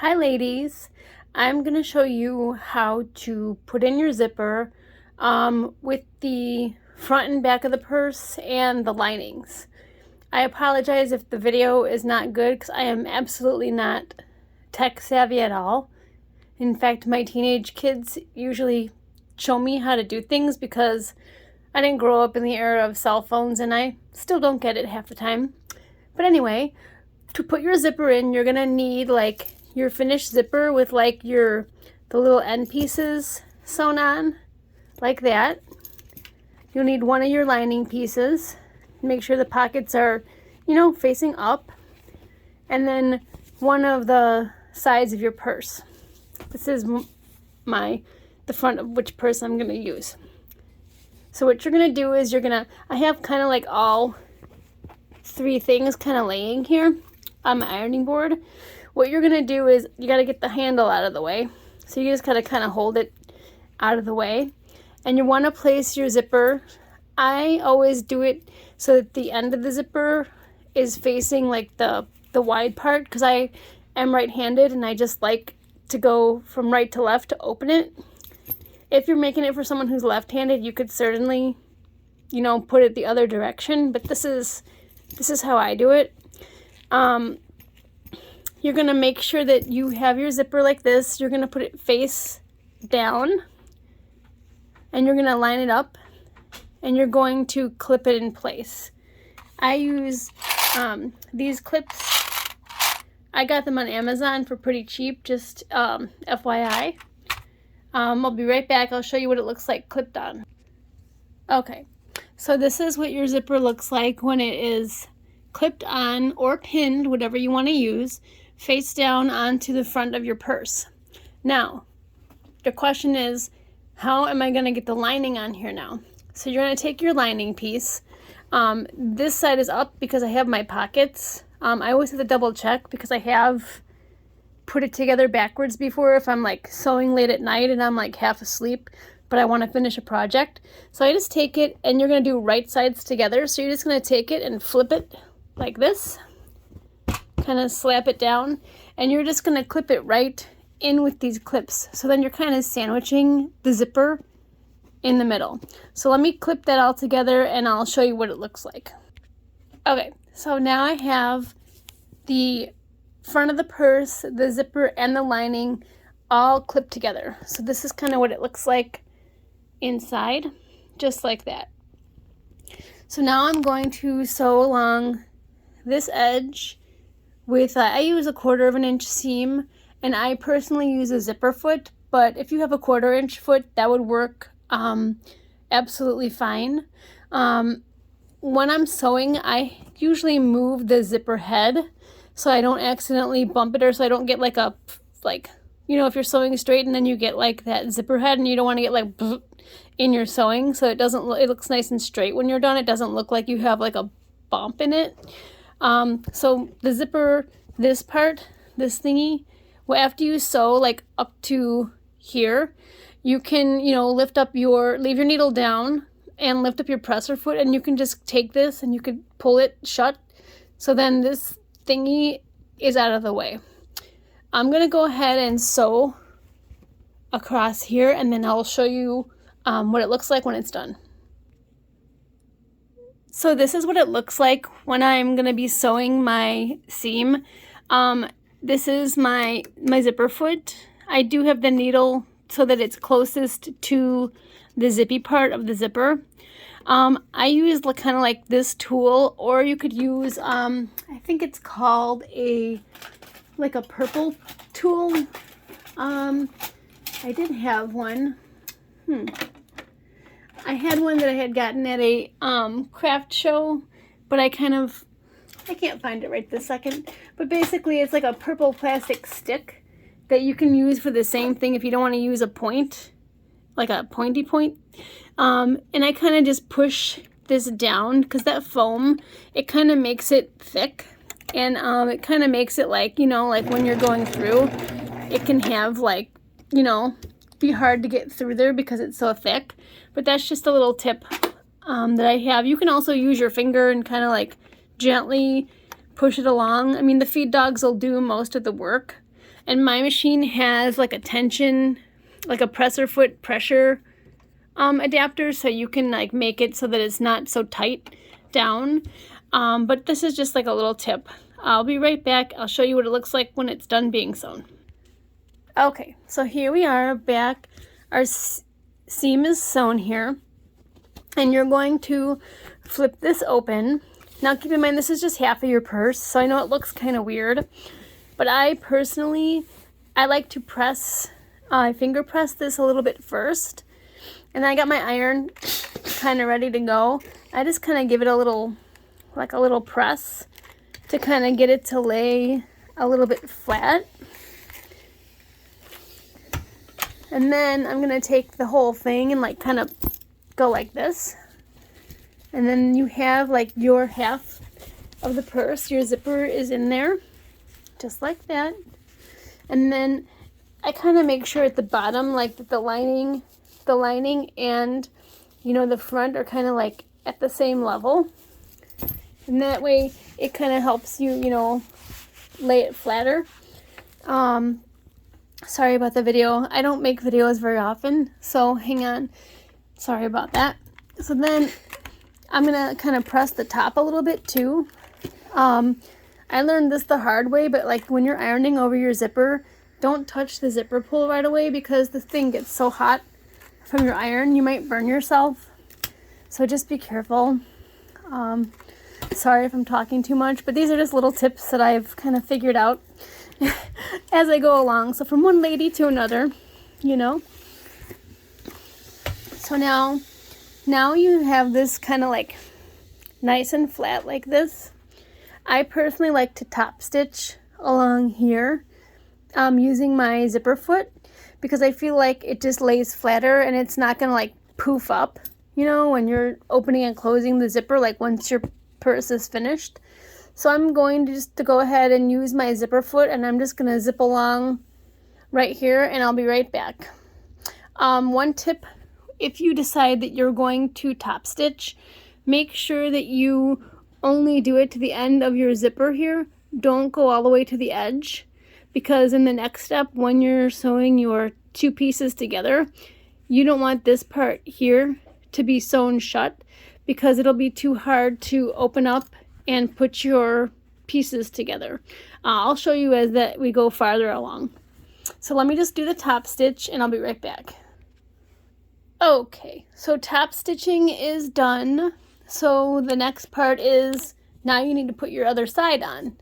Hi ladies, I'm going to show you how to put in your zipper with the front and back of the purse and the linings. I apologize if the video is not good because I am absolutely not tech savvy at all. In fact, my teenage kids usually show me how to do things because I didn't grow up in the era of cell phones and I still don't get it half the time. But anyway, to put your zipper in, you're going to need like your finished zipper with like the little end pieces sewn on like that. You'll need one of your lining pieces. Make sure the pockets are, facing up. And then one of the sides of your purse. This is the front of which purse I'm going to use. So what you're going to do is I have kind of like all three things kind of laying here on my ironing board. What you're going to do is you got to get the handle out of the way. So you just got to kind of hold it out of the way. And you want to place your zipper. I always do it so that the end of the zipper is facing like the wide part because I am right-handed and I just like to go from right to left to open it. If you're making it for someone who's left-handed, you could certainly, put it the other direction. But this is how I do it. You're going to make sure that you have your zipper like this. You're going to put it face down and you're going to line it up and you're going to clip it in place. I use these clips. I got them on Amazon for pretty cheap, just FYI. I'll be right back. I'll show you what it looks like clipped on. Okay, so this is what your zipper looks like when it is clipped on or pinned, whatever you want to use, face down onto the front of your purse. Now, the question is, how am I going to get the lining on here now? So you're going to take your lining piece. This side is up because I have my pockets. I always have to double check because I have put it together backwards before if I'm like sewing late at night and I'm like half asleep, but I want to finish a project. So I just take it and you're going to do right sides together. So you're just going to take it and flip it like this. Kind of slap it down and you're just going to clip it right in with these clips. So then you're kind of sandwiching the zipper in the middle. So let me clip that all together and I'll show you what it looks like. Okay, so now I have the front of the purse, the zipper, and the lining all clipped together. So this is kind of what it looks like inside, just like that. So now I'm going to sew along this edge with, I use a 1/4 inch seam, and I personally use a zipper foot, but if you have a 1/4 inch foot, that would work absolutely fine. When I'm sewing, I usually move the zipper head so I don't accidentally bump it, or so I don't get like if you're sewing straight and then you get like that zipper head and you don't want to get like in your sewing, so it looks nice and straight when you're done. It doesn't look like you have like a bump in it. So the zipper, this part, this thingy, well, after you sew like up to here, you can, leave your needle down and lift up your presser foot, and you can just take this and you could pull it shut. So then this thingy is out of the way. I'm going to go ahead and sew across here, and then I'll show you what it looks like when it's done. So this is what it looks like when I'm going to be sewing my seam. This is my zipper foot. I do have the needle so that it's closest to the zippy part of the zipper. I use kind of like this tool, or you could use, I think it's called a purple tool. I did have one. I had one that I had gotten at a craft show, but I can't find it right this second. But basically it's like a purple plastic stick that you can use for the same thing if you don't want to use a point, like a pointy point. And I kind of just push this down because that foam, it kind of makes it thick, and it kind of makes it like, like when you're going through, it can have like, be hard to get through there because it's so thick. But that's just a little tip that I have. You can also use your finger and kind of like gently push it along. I mean, the feed dogs will do most of the work. And my machine has like a tension, like a presser foot pressure adapter, so you can like make it so that it's not so tight down. But this is just like a little tip. I'll be right back. I'll show you what it looks like when it's done being sewn. Okay, so here we are back. Our seam is sewn here, and you're going to flip this open. Now keep in mind this is just half of your purse, so I know it looks kind of weird, but I like to press, finger press this a little bit first, and then I got my iron kind of ready to go. I just kind of give it a little, like a little press to kind of get it to lay a little bit flat. And then I'm going to take the whole thing and like kind of go like this. And then you have like your half of the purse, your zipper is in there, just like that. And then I kind of make sure at the bottom, like that the lining and, you know, the front are kind of like at the same level. And that way it kind of helps you, you know, lay it flatter. Sorry about the video. I don't make videos very often, so hang on. Sorry about that. So then I'm gonna kind of press the top a little bit too. I learned this the hard way, but like when you're ironing over your zipper, don't touch the zipper pull right away because the thing gets so hot from your iron, you might burn yourself. So just be careful. Sorry if I'm talking too much, but these are just little tips that I've kind of figured out as I go along. So from one lady to another, you know. So now you have this kind of like nice and flat like this. I personally like to top stitch along here using my zipper foot because I feel like it just lays flatter and it's not gonna like poof up, you know, when you're opening and closing the zipper, like once your purse is finished. So I'm going to just go ahead and use my zipper foot, and I'm just gonna zip along right here, and I'll be right back. One tip, if you decide that you're going to top stitch, make sure that you only do it to the end of your zipper here. Don't go all the way to the edge, because in the next step, when you're sewing your two pieces together, you don't want this part here to be sewn shut because it'll be too hard to open up and put your pieces together. I'll show you as that we go farther along. So let me just do the top stitch and I'll be right back. Okay, so top stitching is done. So the next part is now you need to put your other side on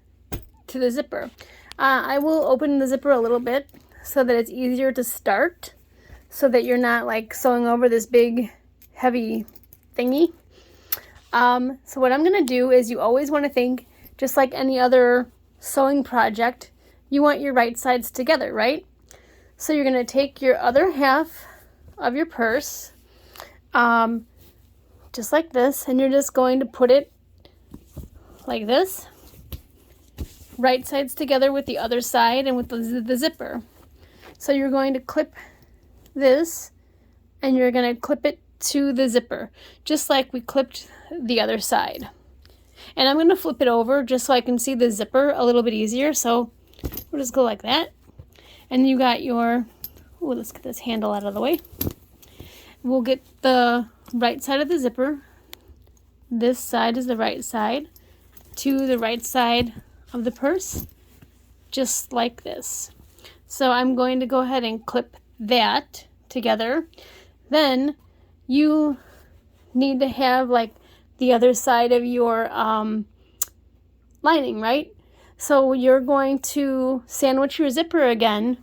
to the zipper. I will open the zipper a little bit so that it's easier to start, so that you're not like sewing over this big heavy thingy. So what I'm gonna do is, you always want to think, just like any other sewing project, you want your right sides together, right? So you're gonna take your other half of your purse, just like this, and you're just going to put it like this, right sides together with the other side and with the zipper. So you're going to clip this and you're going to clip it to the zipper, just like we clipped the other side. And I'm going to flip it over just so I can see the zipper a little bit easier. So we'll just go like that. And you got your, let's get this handle out of the way. We'll get the right side of the zipper. This side is the right side to the right side of the purse, just like this. So I'm going to go ahead and clip that together. Then you need to have like the other side of your lining, right? So you're going to sandwich your zipper again,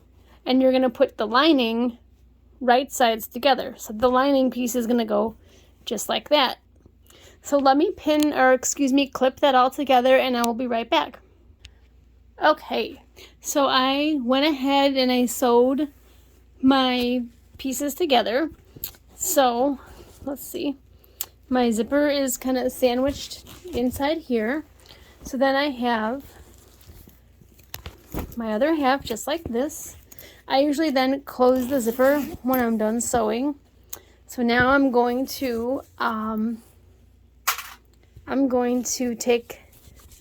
and you're going to put the lining right sides together. So the lining piece is going to go just like that. So let me clip that all together, and I will be right back. Okay, so I went ahead and I sewed my pieces together. So let's see, my zipper is kind of sandwiched inside here. So then I have my other half just like this. I usually then close the zipper when I'm done sewing. So now I'm going to take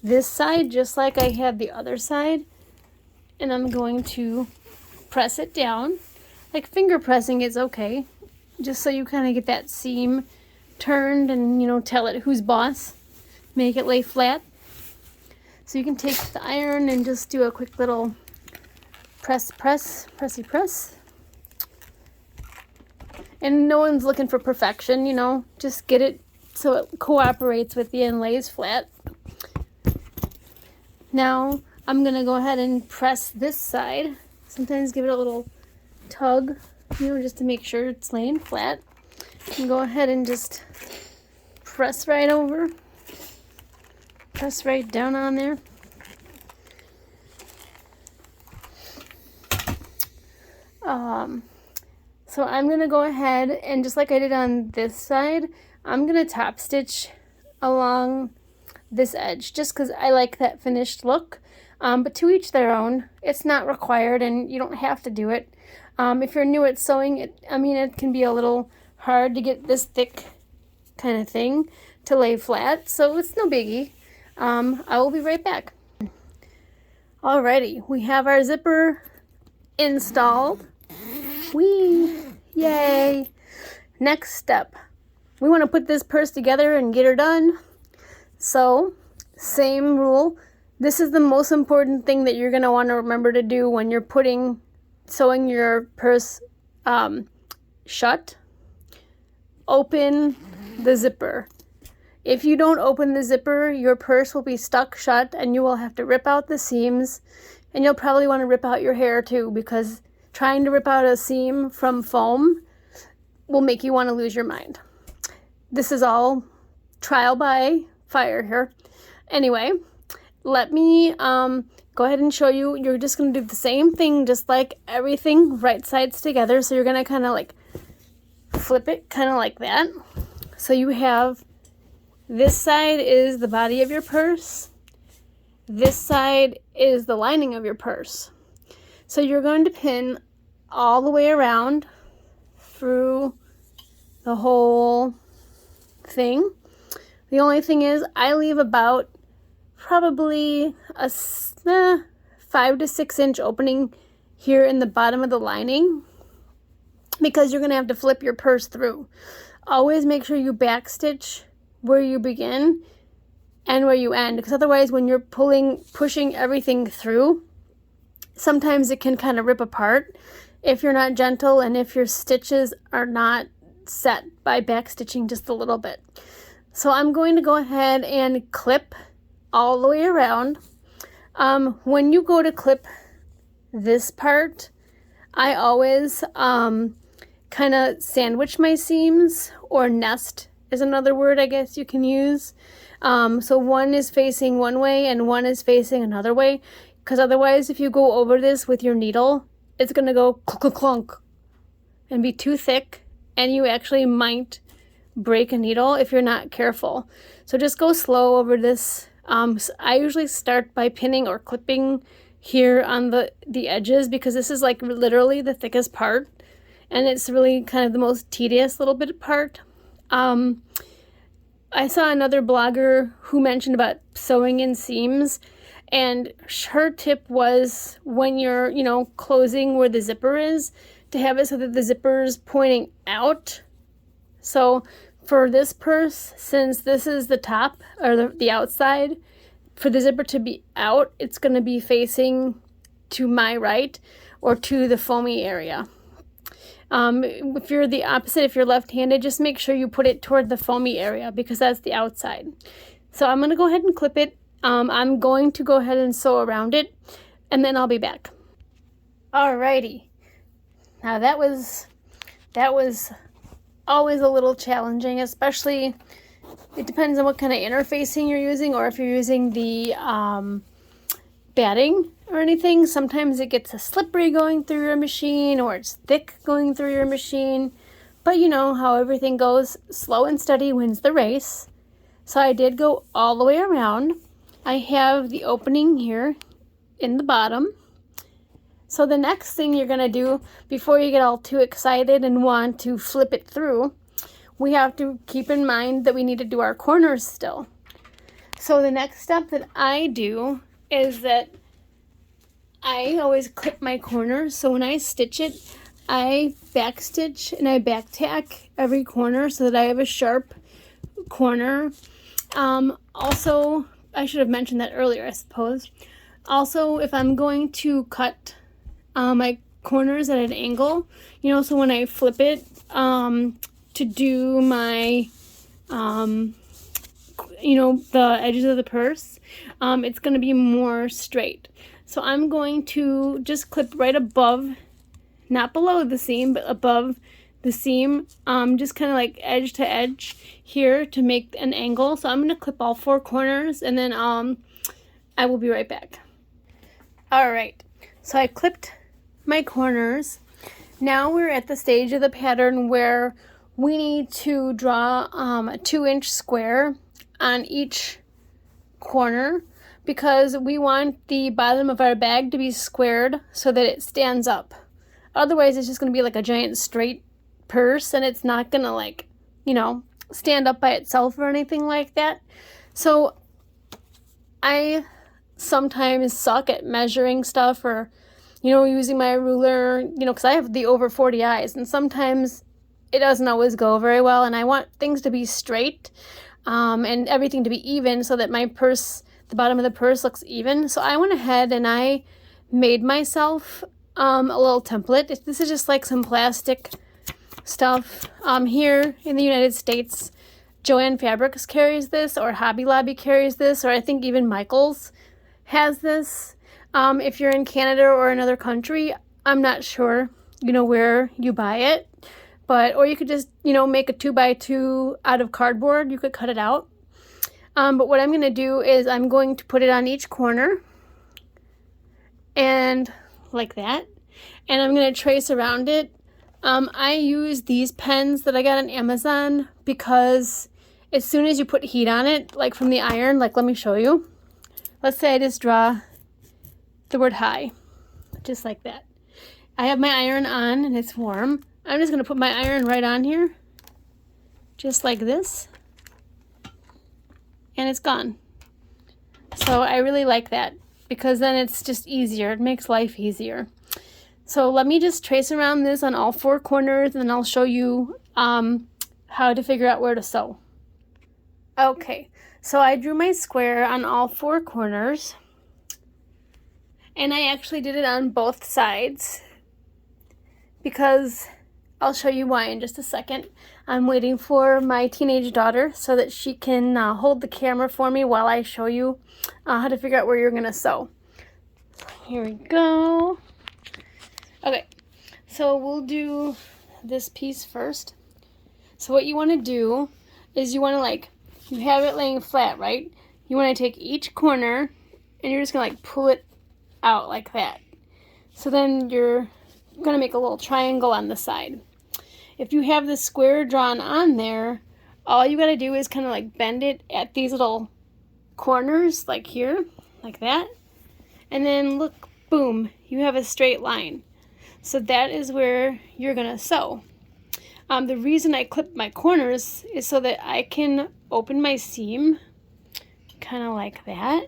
this side just like I had the other side, and I'm going to press it down. Like finger pressing is okay, just so you kind of get that seam turned and, you know, tell it who's boss. Make it lay flat. So you can take the iron and just do a quick little pressy press. And no one's looking for perfection, you know, just get it so it cooperates with you and lays flat. Now I'm gonna go ahead and press this side. Sometimes give it a little tug, you know, just to make sure it's laying flat. And go ahead and just press right over. Press right down on there. So I'm going to go ahead and just like I did on this side, I'm going to top stitch along this edge just because I like that finished look. But to each their own. It's not required and you don't have to do it. If you're new at sewing, it can be a little hard to get this thick kind of thing to lay flat, so it's no biggie. I will be right back. Alrighty, we have our zipper installed. Yay! Next step, we want to put this purse together and get her done. So, same rule. This is the most important thing that you're going to want to remember to do when you're sewing your purse shut. Open the zipper. If you don't open the zipper, your purse will be stuck shut and you will have to rip out the seams, and you'll probably want to rip out your hair too, because trying to rip out a seam from foam will make you want to lose your mind. This is all trial by fire here. Anyway, let me go ahead and show you. You're just going to do the same thing, just like everything, right sides together. So you're going to kind of like flip it kind of like that. So you have this side is the body of your purse. This side is the lining of your purse. So you're going to pin all the way around through the whole thing. The only thing is I leave about probably a 5 to 6 inch opening here in the bottom of the lining, because you're going to have to flip your purse through. Always make sure you backstitch where you begin and where you end, because otherwise when you're pushing everything through, sometimes it can kind of rip apart if you're not gentle and if your stitches are not set by backstitching just a little bit. So I'm going to go ahead and clip all the way around. When you go to clip this part, I always kind of sandwich my seams, or nest is another word I guess you can use. So one is facing one way and one is facing another way, because otherwise if you go over this with your needle, it's going to go clunk and be too thick, and you actually might break a needle if you're not careful. So just go slow over this. So I usually start by pinning or clipping here on the edges, because this is like literally the thickest part, and it's really kind of the most tedious little bit of part. I saw another blogger who mentioned about sewing in seams, and her tip was when you're, closing where the zipper is, to have it so that the zipper is pointing out. So for this purse, since this is the top or the outside, for the zipper to be out, it's going to be facing to my right or to the foamy area. If you're the opposite, if you're left-handed, just make sure you put it toward the foamy area, because that's the outside. So I'm going to go ahead and clip it. I'm going to go ahead and sew around it, and then I'll be back. Alrighty. Now that was always a little challenging, especially it depends on what kind of interfacing you're using, or if you're using the batting or anything. Sometimes it gets a slippery going through your machine, or it's thick going through your machine. But you know how everything goes, slow and steady wins the race. So I did go all the way around. I have the opening here in the bottom. So the next thing you're going to do before you get all too excited and want to flip it through, we have to keep in mind that we need to do our corners still. So the next step that I do is that I always clip my corners, so when I stitch it, I back stitch and I back tack every corner so that I have a sharp corner. Also, I should have mentioned that earlier, I suppose. Also, if I'm going to cut my corners at an angle, you know, so when I flip it to do my, you know, the edges of the purse, it's going to be more straight. So I'm going to just clip right above, not below the seam, but above the seam, just kind of like edge to edge here to make an angle. So I'm going to clip all 4 corners, and then I will be right back. All right, so I clipped my corners. Now we're at the stage of the pattern where we need to draw a 2-inch square on each corner, because we want the bottom of our bag to be squared so that it stands up. Otherwise, it's just going to be like a giant straight purse, and it's not going to, like, you know, stand up by itself or anything like that. So I sometimes suck at measuring stuff, or, you know, using my ruler, you know, because I have the over 40 eyes, and sometimes it doesn't always go very well, and I want things to be straight and everything to be even so that my purse, the bottom of the purse, looks even. So I went ahead and I made myself a little template. This is just like some plastic stuff. Here in the United States, Joann Fabrics carries this, or Hobby Lobby carries this, or I think even Michaels has this. If you're in Canada or another country, I'm not sure, you know, where you buy it. But, or you could just, you know, make a 2x2 out of cardboard. You could cut it out. But what I'm going to do is I'm going to put it on each corner, and like that. And I'm going to trace around it. I use these pens that I got on Amazon because as soon as you put heat on it, like from the iron, like let me show you. Let's say I just draw the word hi, just like that. I have my iron on and it's warm. I'm just going to put my iron right on here, just like this, and it's gone. So I really like that because then it's just easier. It makes life easier. So let me just trace around this on all 4 corners, and then I'll show you how to figure out where to sew. Okay, so I drew my square on all 4 corners, and I actually did it on both sides because I'll show you why in just a second. I'm waiting for my teenage daughter so that she can hold the camera for me while I show you how to figure out where you're going to sew. Here we go. Okay, so we'll do this piece first. So what you want to do is you want to, like, you have it laying flat, right? You want to take each corner and you're just going to, like, pull it out like that. So then you're going to make a little triangle on the side. If you have the square drawn on there, all you got to do is kind of like bend it at these little corners, like here, like that. And then look, boom, you have a straight line. So that is where you're going to sew. The reason I clip my corners is so that I can open my seam kind of like that,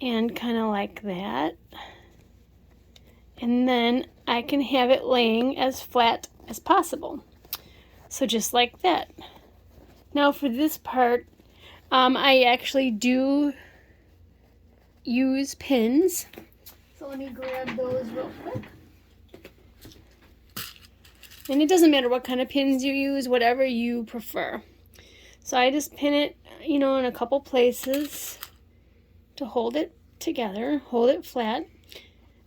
and kind of like that. And then I can have it laying as flat as possible. So just like that. Now for this part, I actually do use pins. So let me grab those real quick. And it doesn't matter what kind of pins you use, whatever you prefer. So I just pin it, you know, in a couple places to hold it together, hold it flat.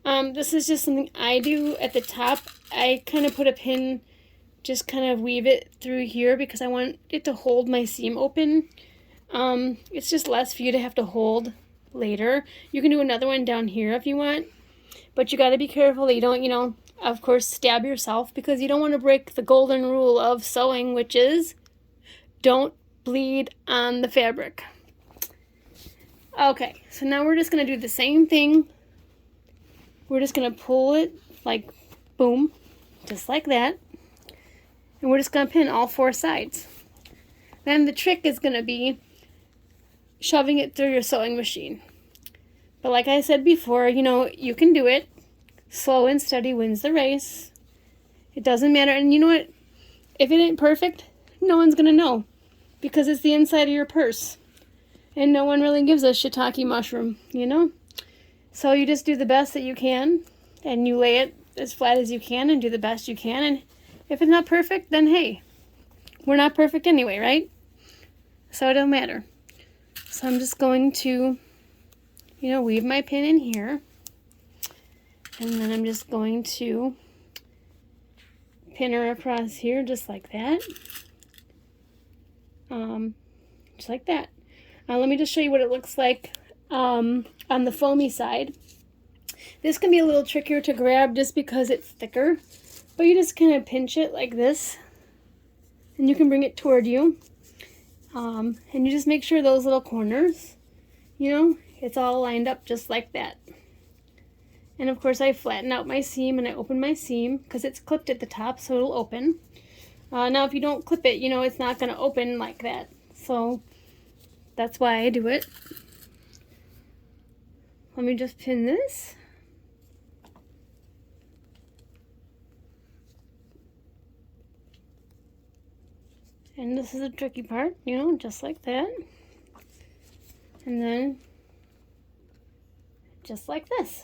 This is just something I do at the top. I kind of put a pin, just kind of weave it through here because I want it to hold my seam open. It's just less for you to have to hold later. You can do another one down here if you want, but you got to be careful that you don't, you know, of course, stab yourself, because you don't want to break the golden rule of sewing, which is don't bleed on the fabric. Okay, so now we're just going to do the same thing. We're just going to pull it like boom, just like that. And we're just going to pin all 4 sides. Then the trick is going to be shoving it through your sewing machine. But like I said before, you know, you can do it. Slow and steady wins the race. It doesn't matter. And you know what? If it ain't perfect, no one's going to know. Because it's the inside of your purse. And no one really gives a shiitake mushroom, you know? So you just do the best that you can. And you lay it as flat as you can and do the best you can. And if it's not perfect, then hey, we're not perfect anyway, right? So it don't matter. So I'm just going to, you know, weave my pin in here. And then I'm just going to pin her across here just like that. Just like that. Let me just show you what it looks like on the foamy side. This can be a little trickier to grab just because it's thicker. But you just kind of pinch it like this. And you can bring it toward you. And you just make sure those little corners, you know, it's all lined up just like that. And of course I flatten out my seam and I open my seam because it's clipped at the top so it'll open. Now if you don't clip it, you know, it's not going to open like that. So that's why I do it. Let me just pin this. And this is the tricky part, you know, just like that. And then just like this.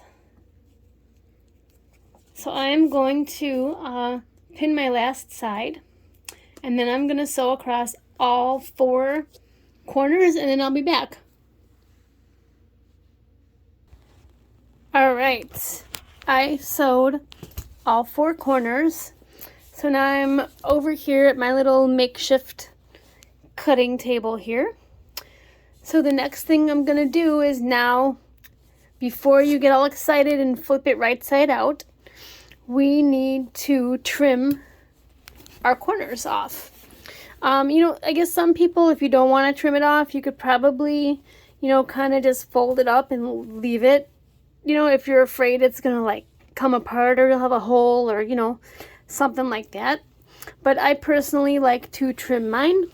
So I'm going to pin my last side, and then I'm going to sew across all 4 corners, and then I'll be back. All right, I sewed all 4 corners. So now I'm over here at my little makeshift cutting table here. So the next thing I'm going to do is now, before you get all excited and flip it right side out, we need to trim our corners off. You know, I guess some people, if you don't want to trim it off, you could probably, you know, kind of just fold it up and leave it. You know, if you're afraid it's going to like come apart or you'll have a hole or, you know, something like that. But I personally like to trim mine.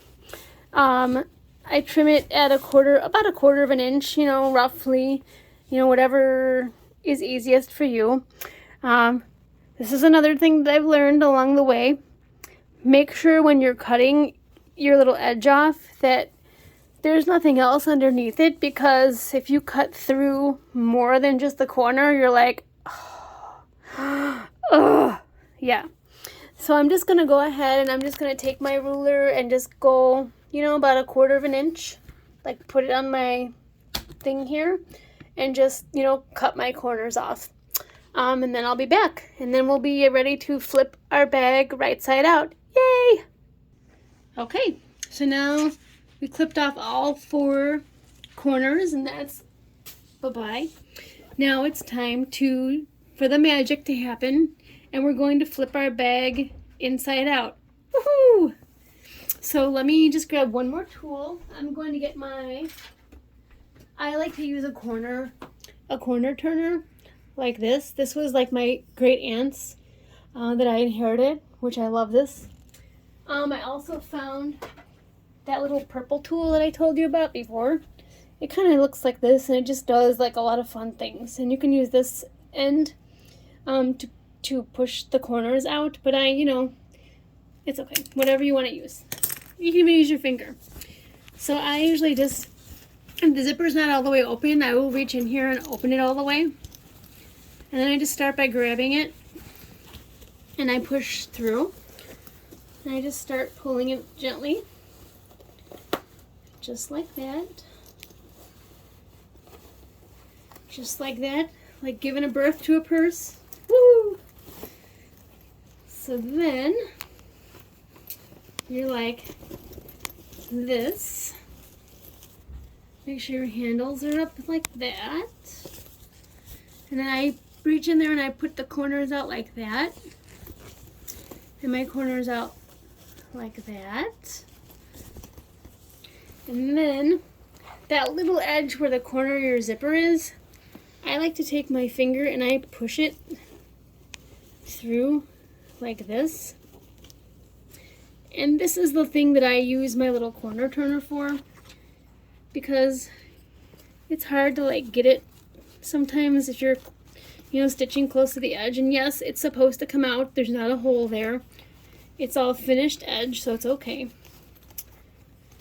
I trim it at about a quarter of an inch, you know, roughly, you know, whatever is easiest for you. This is another thing that I've learned along the way. Make sure when you're cutting your little edge off that there's nothing else underneath it, because if you cut through more than just the corner, you're like, oh, yeah. So I'm just going to go ahead and I'm just going to take my ruler and just go, you know, about a quarter of an inch, like put it on my thing here and just, you know, cut my corners off. And then I'll be back, and then we'll be ready to flip our bag right side out. Yay! Okay, so now we clipped off all 4 corners, and that's bye-bye. Now it's time for the magic to happen, and we're going to flip our bag inside out. Woohoo! So let me just grab one more tool. I'm going to get I like to use a corner turner. Like this. This was like my great aunt's that I inherited, which I love this. I also found that little purple tool that I told you about before. It kind of looks like this, and it just does like a lot of fun things. And you can use this end to push the corners out, but you know, it's okay. Whatever you want to use. You can even use your finger. So I usually just, if the zipper's not all the way open, I will reach in here and open it all the way. And then I just start by grabbing it, and I push through, and I just start pulling it gently, just like that, like giving a birth to a purse. Woo! So then you're like this. Make sure your handles are up like that, and then I reach in there and I put the corners out like that, and my corners out like that, and then that little edge where the corner of your zipper is, I like to take my finger and I push it through like this. And this is the thing that I use my little corner turner for, because it's hard to like get it sometimes if you're, you know, stitching close to the edge, and yes, it's supposed to come out, there's not a hole there. It's all finished edge, so it's okay.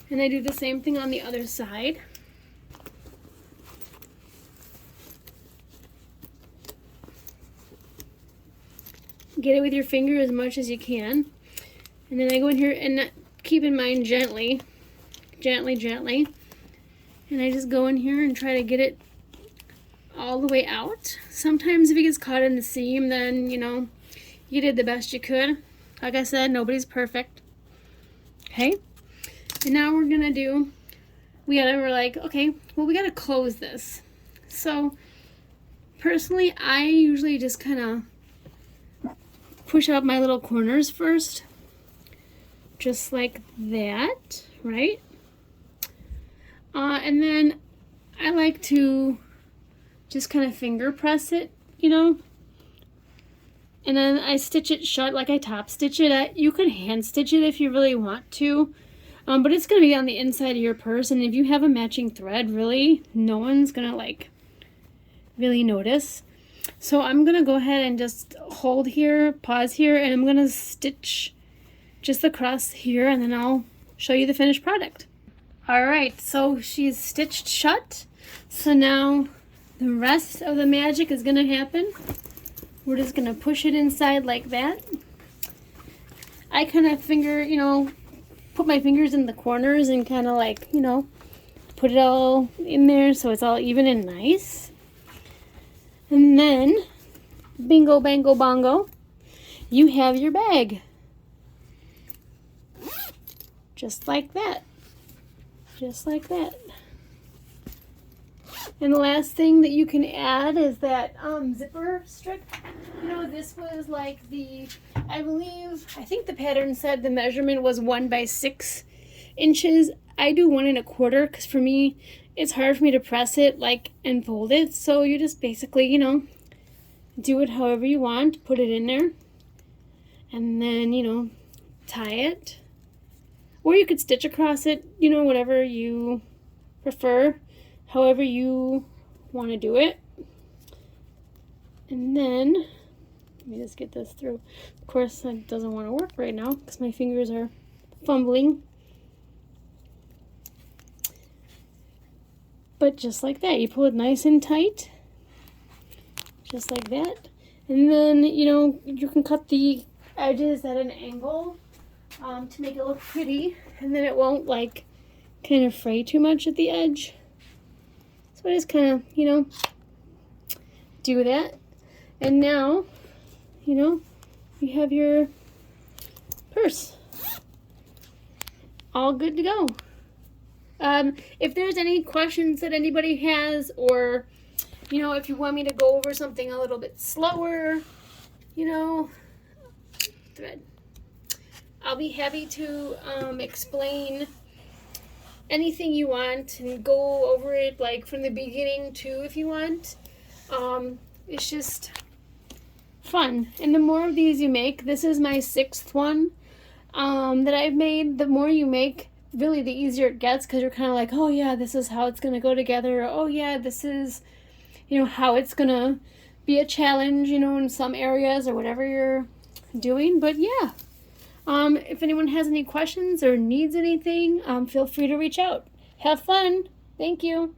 And I do the same thing on the other side. Get it with your finger as much as you can. And then I go in here and keep in mind gently, gently. And I just go in here and try to get it all the way out. Sometimes if it gets caught in the seam, then, you know, you did the best you could. Like I said, nobody's perfect. Okay? And now we're gonna do, we're like, okay, well, we gotta close this. So, personally, I usually just kind of push out my little corners first. Just like that, right? And then I like to just kind of finger press it, you know? And then I stitch it shut like I top stitch it. You could hand stitch it if you really want to. But it's going to be on the inside of your purse, and if you have a matching thread, really, no one's going to, like, really notice. So I'm going to go ahead and just hold here, pause here, and I'm going to stitch just across here, and then I'll show you the finished product. Alright, so she's stitched shut. So now the rest of the magic is going to happen. We're just going to push it inside like that. I kind of you know, put my fingers in the corners and kind of like, you know, put it all in there so it's all even and nice. And then, bingo, bango, bongo, you have your bag. Just like that. Just like that. And the last thing that you can add is that zipper strip. You know, this was like I think the pattern said the measurement was 1 by 6 inches. I do 1 1/4 because for me, it's hard for me to press it like and fold it. So you just basically, you know, do it however you want, put it in there, and then, you know, tie it. Or you could stitch across it, you know, whatever you prefer, however you want to do it. And then, let me just get this through. Of course, it doesn't want to work right now because my fingers are fumbling. But just like that, you pull it nice and tight. Just like that. And then, you know, you can cut the edges at an angle to make it look pretty, and then it won't like kind of fray too much at the edge. So I just kind of, you know, do that. And now, you know, you have your purse. All good to go. If there's any questions that anybody has, or, you know, if you want me to go over something a little bit slower, you know, thread. I'll be happy to explain anything you want and go over it like from the beginning too if you want. It's just fun. And the more of these you make, this is my 6th one that I've made. The more you make, really the easier it gets, because you're kind of like, oh yeah, this is how it's going to go together. Oh yeah, this is, you know, how it's going to be a challenge, you know, in some areas or whatever you're doing. But yeah. If anyone has any questions or needs anything, feel free to reach out. Have fun. Thank you.